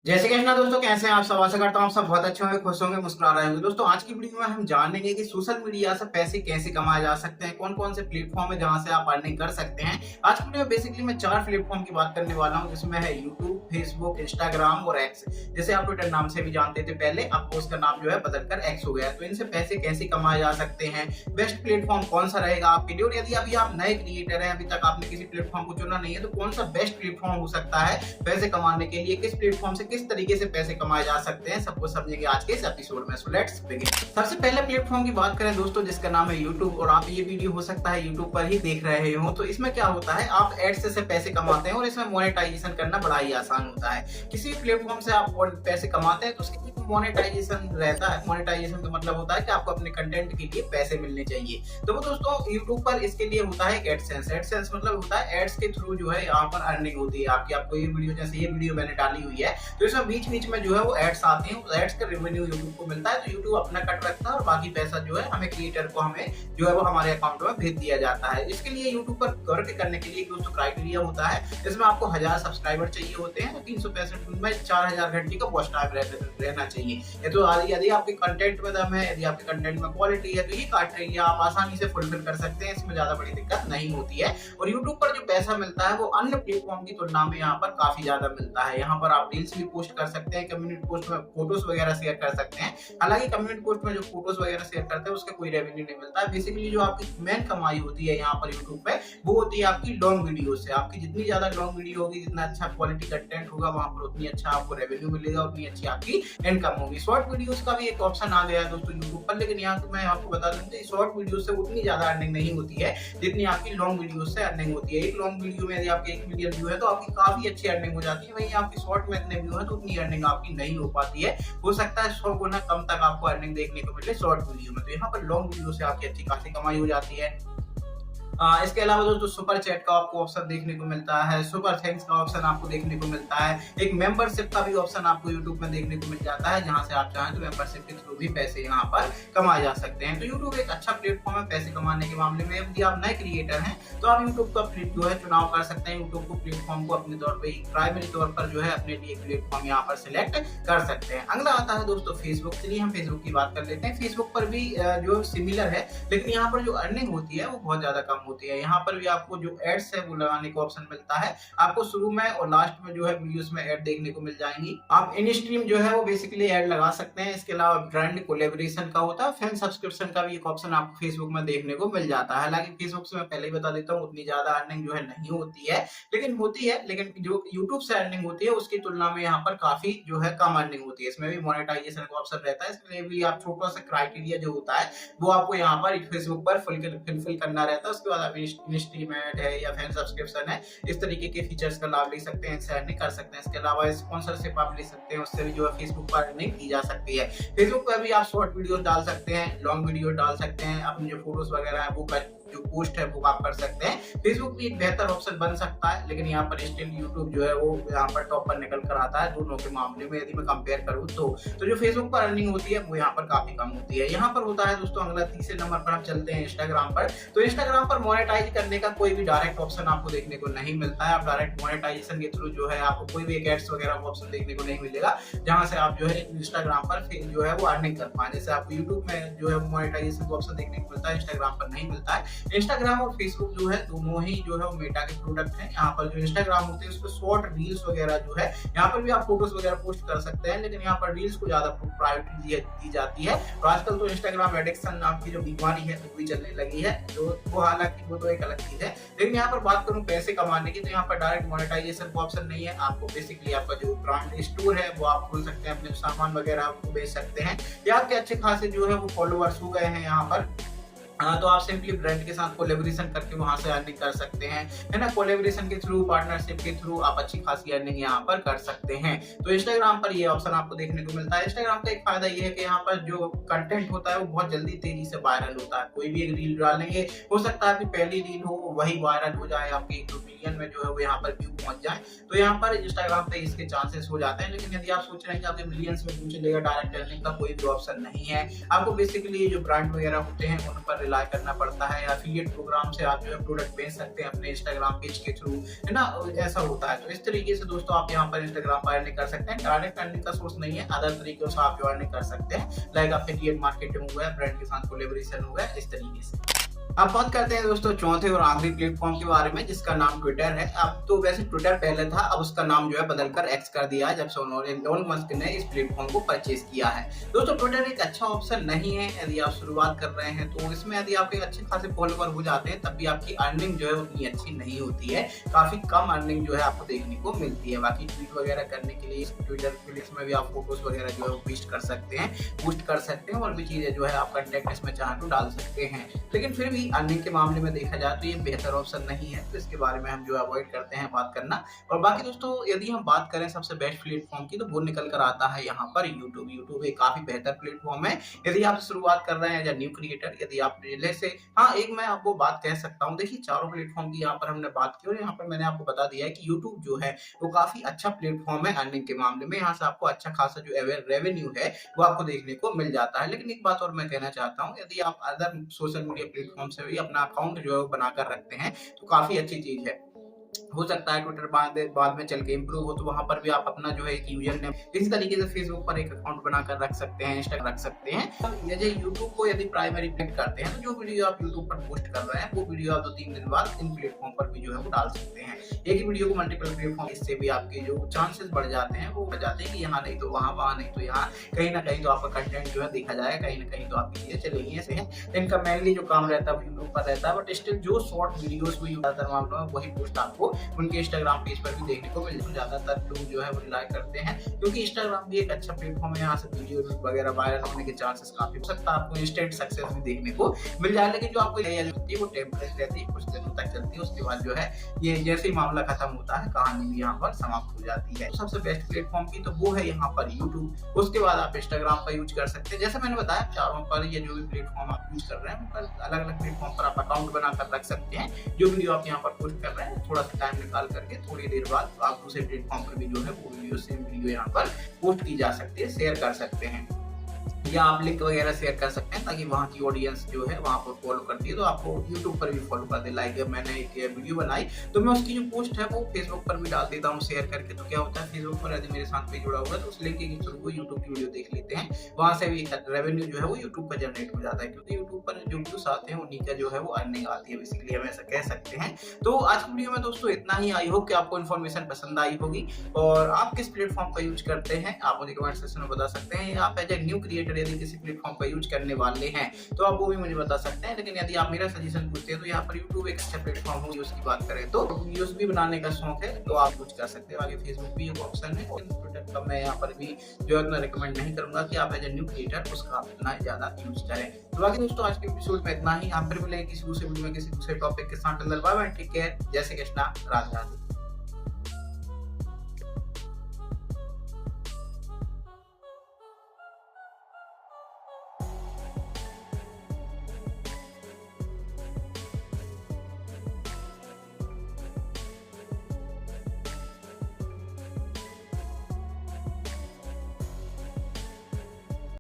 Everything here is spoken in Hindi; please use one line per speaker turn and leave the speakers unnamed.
जय श्री कृष्णा दोस्तों, कैसे हैं आप सब। आशा करता हूं आप सब बहुत अच्छे होंगे, खुश होंगे, मुस्कुरा रहे होंगे। दोस्तों आज की वीडियो में हम जानेंगे कि सोशल मीडिया से पैसे कैसे कमाए जा सकते हैं, कौन कौन से प्लेटफॉर्म है जहां से आप अर्निंग कर सकते हैं। आज की वीडियो में बेसिकली मैं 4 प्लेटफॉर्म की बात करने वाला हूं, जिसमें है यूट्यूब, फेसबुक, इंस्टाग्राम और एक्स। जैसे आप ट्विटर नाम से भी जानते थे पहले, आपको उसका नाम जो है बदलकर एक्स हो गया। तो इनसे पैसे कैसे कमाए जा सकते हैं, बेस्ट प्लेटफॉर्म कौन सा रहेगा आपके लिए, और यदि अभी आप नए क्रिएटर हैं, अभी तक आपने किसी प्लेटफॉर्म को चुना नहीं है, तो कौन सा बेस्ट प्लेटफॉर्म हो सकता है पैसे कमाने के लिए, किस प्लेटफॉर्म से किस तरीके से पैसे कमाए जा सकते हैं, सब कुछ समझेंगे आज के इस एपिसोड में। So let's begin. सबसे पहले प्लेटफॉर्म की बात करें दोस्तों, जिसका नाम है यूट्यूब, और आप ये वीडियो हो सकता है यूट्यूब पर ही देख रहे हो। तो इसमें क्या होता है, आप एड्स से पैसे कमाते हैं और इसमें मोनेटाइजेशन करना बड़ा ही आसान होता है। किसी भी प्लेटफॉर्म से आप पैसे कमाते हैं तो उसके मोनेटाइजेशन रहता है। मोनेटाइजेशन का मतलब होता है कि आपको अपने कंटेंट के लिए पैसे मिलने चाहिए। तो वो दोस्तों यूट्यूब पर इसके लिए होता है एडसेंस। एडसेंस मतलब होता है एड्स के थ्रू जो है यहाँ पर अर्निंग होती है आपकी। आपको ये वीडियो, जैसे ये वीडियो मैंने डाली हुई है, तो इसमें बीच बीच में जो है वो एड्स आते हैं, उस एड्स का रेवेन्यू यूट्यूब को मिलता है। तो यूट्यूब अपना कट रखता है और बाकी पैसा जो है हमें क्रिएटर को हमें जो है वो हमारे अकाउंट में भेज दिया जाता है। इसके लिए यूट्यूब पर वर्क करने के लिए दोस्तों क्राइटेरिया होता है, इसमें आपको 1000 सब्सक्राइबर चाहिए होते हैं, तो 365 दिन में 4000 घंटे का वॉच टाइम रहना चाहिए। ये तो यदि आपके कंटेंट में दम है, यदि आपके कंटेंट में क्वालिटी है, तो ये क्राइटेरिया आप आसानी से फुलफिल कर सकते हैं, इसमें ज्यादा बड़ी दिक्कत नहीं होती है। और यूट्यूब पर जो पैसा मिलता है वो अन्य प्लेटफॉर्म की तुलना में यहाँ पर काफी ज्यादा मिलता है। यहाँ पर आप रील्स भी पोस्ट कर सकते हैं, कम्युनिटी पोस्ट में फोटोज वगैरह शेयर कर सकते हैं। हालांकि कम्युनिटी पोस्ट में जो फोटोज वगैरह शेयर करते हैं उसका कोई रेवेन्यू नहीं मिलता है। बेसिकली जो आपकी मेन कमाई होती है यहाँ पर यूट्यूब पे, वो होती है आपकी लॉन्ग वीडियो से। आपकी जितनी ज्यादा लॉन्ग वीडियो होगी, जितना अच्छा क्वालिटी कंटेंट होगा, वहां पर उतनी अच्छा आपको रेवेन्यू मिलेगा, उतनी अच्छी आपकी इनकम होगी। शॉर्ट वीडियोस का भी एक ऑप्शन आ गया है दोस्तों यूट्यूब पर, लेकिन यहाँ तो मैं आपको बता दूं कि शॉर्ट वीडियो से उतनी ज्यादा अर्निंग नहीं होती है जितनी आपकी लॉन्ग वीडियो से अर्निंग होती है। एक लॉन्ग वीडियो में यदि आपके 1 मिलियन व्यू है तो आपकी काफी अच्छी अर्निंग हो जाती है। वहीं आपकी शॉर्ट में इतने व्यू है तो उतनी अर्निंग आपकी नहीं हो पाती है। हो सकता है 100 गुना कम तक आपको अर्निंग देखने को मिले शॉर्ट वीडियो में। तो यहाँ पर लॉन्ग वीडियो से आपकी अच्छी खासी कमाई हो जाती है। इसके अलावा दोस्तों सुपर चैट का आपको ऑप्शन देखने को मिलता है, सुपर थैंक्स का ऑप्शन आपको देखने को मिलता है, एक मेंबरशिप का भी ऑप्शन आपको यूट्यूब में देखने को मिल जाता है, जहां से आप चाहें तो मेंबरशिप के थ्रू भी पैसे यहाँ पर कमाए जा सकते हैं। तो यूट्यूब एक अच्छा प्लेटफॉर्म है पैसे कमाने के मामले में। यदि आप नए क्रिएटर हैं तो आप यूट्यूब का जो है चुनाव कर सकते हैं। यूट्यूब को प्लेटफॉर्म को अपने तौर पर प्राइमरी तौर पर जो है अपने लिए प्लेटफॉर्म यहाँ पर सिलेक्ट कर सकते हैं। अगला आता है दोस्तों फेसबुक। चलिए हम फेसबुक की बात कर लेते हैं। फेसबुक पर भी जो सिमिलर है, लेकिन यहाँ पर जो अर्निंग होती है वो बहुत ज्यादा कम होती है। यहाँ पर भी आपको जो एड्स है वो लगाने का ऑप्शन मिलता है। आपको शुरू में और लास्ट में जो है वीडियोस में ऐड देखने को मिल जाएंगी। आप इन स्ट्रीम जो है वो बेसिकली ऐड लगा सकते हैं। इसके अलावा ब्रांड कोलैबोरेशन का होता है, फैन सब्सक्रिप्शन का भी एक ऑप्शन आपको फेसबुक में देखने को मिल जाता है। हालांकि फेसबुक से मैं पहले ही बता देता हूँ उतनी ज्यादा अर्निंग जो है नहीं होती है, लेकिन होती है। लेकिन जो यूट्यूब से अर्निंग होती है उसकी तुलना में यहाँ पर काफी जो है कम अर्निंग होती है। इसमें भी मोनेटाइजेशन का ऑप्शन रहता है, इसके लिए भी आप छोटा सा क्राइटेरिया जो होता है वो आपको यहाँ पर फेसबुक पर फुलफिल करना रहता है। उसके बाद आप स्ट्रीम ऐड है या फैन सब्सक्रिप्शन है, इस तरीके के फीचर्स का लाभ ले सकते हैं, इससे अर्निंग कर सकते हैं। इसके अलावा स्पॉन्सरशिप आप ले सकते हैं, उससे भी जो है फेसबुक पर अर्निंग की जा सकती है। फेसबुक पर भी आप शॉर्ट वीडियो डाल सकते हैं, लॉन्ग वीडियो डाल सकते हैं, अपने जो फोटोज वगैरह है वो जो पोस्ट है वो आप कर सकते हैं। फेसबुक भी एक बेहतर ऑप्शन बन सकता है, लेकिन यहाँ पर स्टिल यूट्यूब जो है वो यहाँ पर टॉप पर निकल कर आता है दोनों के मामले में, यदि मैं कंपेयर करूँ तो जो फेसबुक पर अर्निंग होती है वो यहाँ पर काफी कम होती है। यहाँ पर होता है दोस्तों अगला तीसरे नंबर पर हम चलते हैं इंस्टाग्राम पर। तो इंस्टाग्राम पर मोनेटाइज करने का कोई भी डायरेक्ट ऑप्शन आपको देखने को नहीं मिलता है। आप डायरेक्ट मोनेटाइजेशन के थ्रू जो है आपको कोई भी एक एड्स वगैरह ऑप्शन देखने को नहीं मिलेगा, जहां से आप जो है इंस्टाग्राम पर जो है वो अर्निंग कर पाए। जैसे आपको यूट्यूब में जो है मोनेटाइजेशन का ऑप्शन देखने को मिलता है, इंस्टाग्राम पर नहीं मिलता है। इंस्टाग्राम और फेसबुक जो है दोनों ही जो है वो मेटा के प्रोडक्ट हैं। यहाँ पर जो इंस्टाग्राम होते हैं उस पर शॉर्ट रील्स वगैरह जो है, यहाँ पर भी आप फोटोज वगैरह पोस्ट कर सकते हैं, लेकिन यहाँ पर रील्स को ज्यादा प्रायोरिटी दी जाती है। और आजकल तो इंस्टाग्राम एडिक्शन नाम की जो बीमारी है वो भी चलने लगी है, तो वो हालांकि वो तो एक अलग चीज है। लेकिन यहाँ पर बात करूँ पैसे कमाने की, तो यहाँ पर डायरेक्ट मोनेटाइजेशन का ऑप्शन नहीं है। आपको बेसिकली आपका जो ब्रांड स्टोर है वो आप खोल सकते हैं, अपने सामान वगैरह आपको बेच सकते हैं, या आपके अच्छे खासे जो है वो फॉलोअर्स हो गए हैं यहाँ पर, तो आप सिंपली ब्रांड के साथ कोलैबोरेशन करके वहां से अर्निंग कर सकते हैं, है ना। कोलैबोरेशन के थ्रू, पार्टनरशिप के थ्रू आप अच्छी खासी अर्निंग यहाँ पर कर सकते हैं। तो इंस्टाग्राम पर ये ऑप्शन आपको देखने को मिलता है। इंस्टाग्राम का एक फायदा ये है कि यहाँ पर जो कंटेंट होता है वो बहुत जल्दी तेजी से वायरल होता है। कोई भी एक रील डालेंगे, हो सकता है आपकी पहली रील हो वही वायरल हो जाए, आपके 1-2 मिलियन में जो है वो यहाँ पर व्यू पहुंच जाए, तो यहाँ पर इंस्टाग्राम पे इसके चांसेस हो जाते हैं। लेकिन यदि आप सोच रहे हैं कि आपके मिलियंस में व्यू चलेगा, डायरेक्ट अर्निंग का कोई भी ऑप्शन नहीं है। आपको बेसिकली जो ब्रांड वगैरह होते हैं उन पर रिलाय करना पड़ता है, या एफिलिएट प्रोग्राम से आप जो है प्रोडक्ट बेच सकते हैं अपने इंस्टाग्राम पेज के थ्रू, है ना, ऐसा होता है। तो इस तरीके से दोस्तों आप यहाँ पर इंस्टाग्राम पर अर्निंग कर सकते हैं। डायरेक्ट अर्निंग का सोर्स नहीं है, अदर तरीके से आप जो अर्निंग कर सकते हैं, लाइक एफिलिएट मार्केटिंग हुआ है, ब्रांड के साथ कोलैबोरेशन हुआ है, इस तरीके से। अब बात करते हैं दोस्तों चौथे और आखिरी प्लेटफॉर्म के बारे में, जिसका नाम ट्विटर है। अब तो वैसे ट्विटर पहले था, अब उसका नाम जो है बदलकर एक्स कर दिया है, जब से उन्होंने एलोन मस्क ने इस प्लेटफॉर्म को परचेज किया है। दोस्तों ट्विटर एक अच्छा ऑप्शन नहीं है यदि आप शुरुआत कर रहे हैं, तो इसमें यदि आपके अच्छे खासे फॉलोवर हो जाते हैं तब भी आपकी अर्निंग जो है उतनी अच्छी नहीं होती है, काफी कम अर्निंग जो है आपको देखने को मिलती है। बाकी ट्वीट वगैरह करने के लिए ट्विटर फ्लिक्स में भी आप फोटोज वगैरह जो है पोस्ट कर सकते हैं, बूस्ट कर सकते हैं, और भी चीजें जो है आप कंटेंट इसमें चाहें तो डाल सकते हैं। लेकिन फिर भी अर्निंग के मामले में देखा जाए तो ये बेहतर ऑप्शन नहीं है, तो इसके बारे में हम जो अवॉइड करते हैं बात करना। और बाकी दोस्तों यदि हम बात करें सबसे बेस्ट प्लेटफॉर्म की, तो वो निकल कर आता है यहाँ पर यूट्यूब। यूट्यूब एक काफी बेहतर प्लेटफॉर्म है यदि आप शुरुआत कर रहे हैं या न्यू क्रिएटर, यदि आप पहले से, हाँ एक मैं आपको बात कह सकता हूँ, देखिए चारों प्लेटफॉर्म की यहाँ पर हमने बात की, और यहाँ पर मैंने आपको बता दिया है कि यूट्यूब जो है वो काफी अच्छा प्लेटफॉर्म है अर्निंग के मामले में। यहाँ से आपको अच्छा खासा जो रेवेन्यू है वो आपको देखने को मिल जाता है। लेकिन एक बात और मैं कहना चाहता हूँ, यदि आप अदर सोशल मीडिया प्लेटफॉर्म से भी अपना अकाउंट जो है वो बनाकर रखते हैं तो काफी अच्छी चीज है। हो सकता है ट्विटर बाद में चल के इम्प्रूव हो, तो वहां पर भी आप अपना जो है एक यूजर नेम, इस तरीके से फेसबुक पर एक अकाउंट बनाकर रख सकते हैं, इंस्टाग्राम रख सकते हैं। यदि यूट्यूब को यदि प्राइमरी प्लेट करते हैं, तो जो वीडियो आप यूट्यूब पर पोस्ट कर रहे हैं वो वीडियो आप 2-3 दिन बाद इन प्लेटफॉर्म पर भी जो है वो डाल सकते हैं। एक ही वीडियो को मल्टीपल प्लेटफॉर्म, इससे भी आपके जो चांसेस बढ़ जाते हैं वो बढ़ जाते हैं कि यहाँ नहीं तो वहाँ, वहाँ नहीं तो यहाँ, कहीं ना कहीं तो आपका कंटेंट जो है देखा जाएगा, कहीं ना कहीं तो आपकी चीजें चलेगी। ऐसे है इनका मेनली जो काम रहता है यूट्यूब पर रहता है, बट स्टिल जो शॉर्ट वीडियोस भी ज्यादातर मामलों में वही पोस्ट आपको उनके इंस्टाग्राम पेज पर भी देखने को मिलता है। ज्यादातर लोग जो है वो रिलाय करते हैं, क्योंकि इंस्टाग्राम भी एक अच्छा प्लेटफॉर्म है, यहाँ से वीडियो वगैरह वायरल होने के चांसेस काफी हो सकता है, आपको इंस्टेंट सक्सेस भी देखने को मिल जाए। लेकिन जो आपको होती है वो टेम्परेरी रहती है, कुछ दिनों तक चलती है, उसके बाद जो है ये जैसे ही मामला खत्म होता है कहानी भी यहाँ पर समाप्त हो जाती है। तो सबसे बेस्ट प्लेटफॉर्म की तो वो है यहाँ पर यूट्यूब। उसके बाद आप इंस्टाग्राम का यूज कर सकते हैं। जैसे मैंने बताया चारों पर ये जो भी प्लेटफॉर्म आप यूज कर रहे हैं, अलग अलग प्लेटफॉर्म पर आप अकाउंट बनाकर रख सकते हैं। जो वीडियो आप यहाँ पर पोस्ट कर रहे हैं, थोड़ा सा टाइम निकाल करके थोड़ी देर बाद आप दूसरे प्लेटफॉर्म पर भी जो है वो वीडियो, सेम वीडियो यहाँ पर पोस्ट की जा सकती है, शेयर कर सकते हैं, या आप लिंक वगैरह शेयर कर सकते हैं ताकि वहाँ की ऑडियंस जो है वहाँ पर फॉलो करती है तो आपको यूट्यूब पर भी फॉलो कर दे। लाइक मैंने एक वीडियो बनाई तो मैं उसकी जो पोस्ट है वो फेसबुक पर भी डाल देता हूँ शेयर करके। तो क्या होता है, फेसबुक पर यदि मेरे साथ भी जुड़ा हुआ है तो उस लिंक के थ्रू वो यूट्यूब की वीडियो देख लेते हैं, वहाँ से भी रेवेन्यू जो है वो यूट्यूब पर जनरेट हो जाता है, क्योंकि यूट्यूब पर जो व्यूज आते हैं उन्हीं का जो है वो अर्निंग आती है, बेसिकली हम ऐसा कह सकते हैं। तो आज की वीडियो में दोस्तों इतना ही। आई होप कि आपको इन्फॉर्मेशन पसंद आई होगी, और आप किस प्लेटफॉर्म का यूज करते हैं आप मुझे कमेंट सेक्शन में बता सकते हैं। आप एज ए न्यू क्रिएटर यदि किसी प्लेटफॉर्म का यूज करने वाले हैं तो आप वो भी मुझे बता सकते हैं। लेकिन यदि आप मेरा सजेशन पूछते हैं तो यहाँ पर यूट्यूब एक अच्छा प्लेटफॉर्म हो, उसकी बात करें तो वीडियोस भी बनाने का शौक है तो आप यूज कर सकते हैं। आगे फेसबुक भी एक ऑप्शन है, ट्विटर का मैं यहाँ पर भी जो है उतना रिकमेंड नहीं करूंगा कि आप एज ए न्यू क्रिएटर उसका आप इतना ज्यादा यूज करें। तो बाकी दोस्तों आज के एपिसोड में इतना ही। आप फिर मिलेंगे किसी दूसरे वीडियो में किसी दूसरे टॉपिक के साथ। टेक केयर, जय श्री कृष्णा, राधे राधे।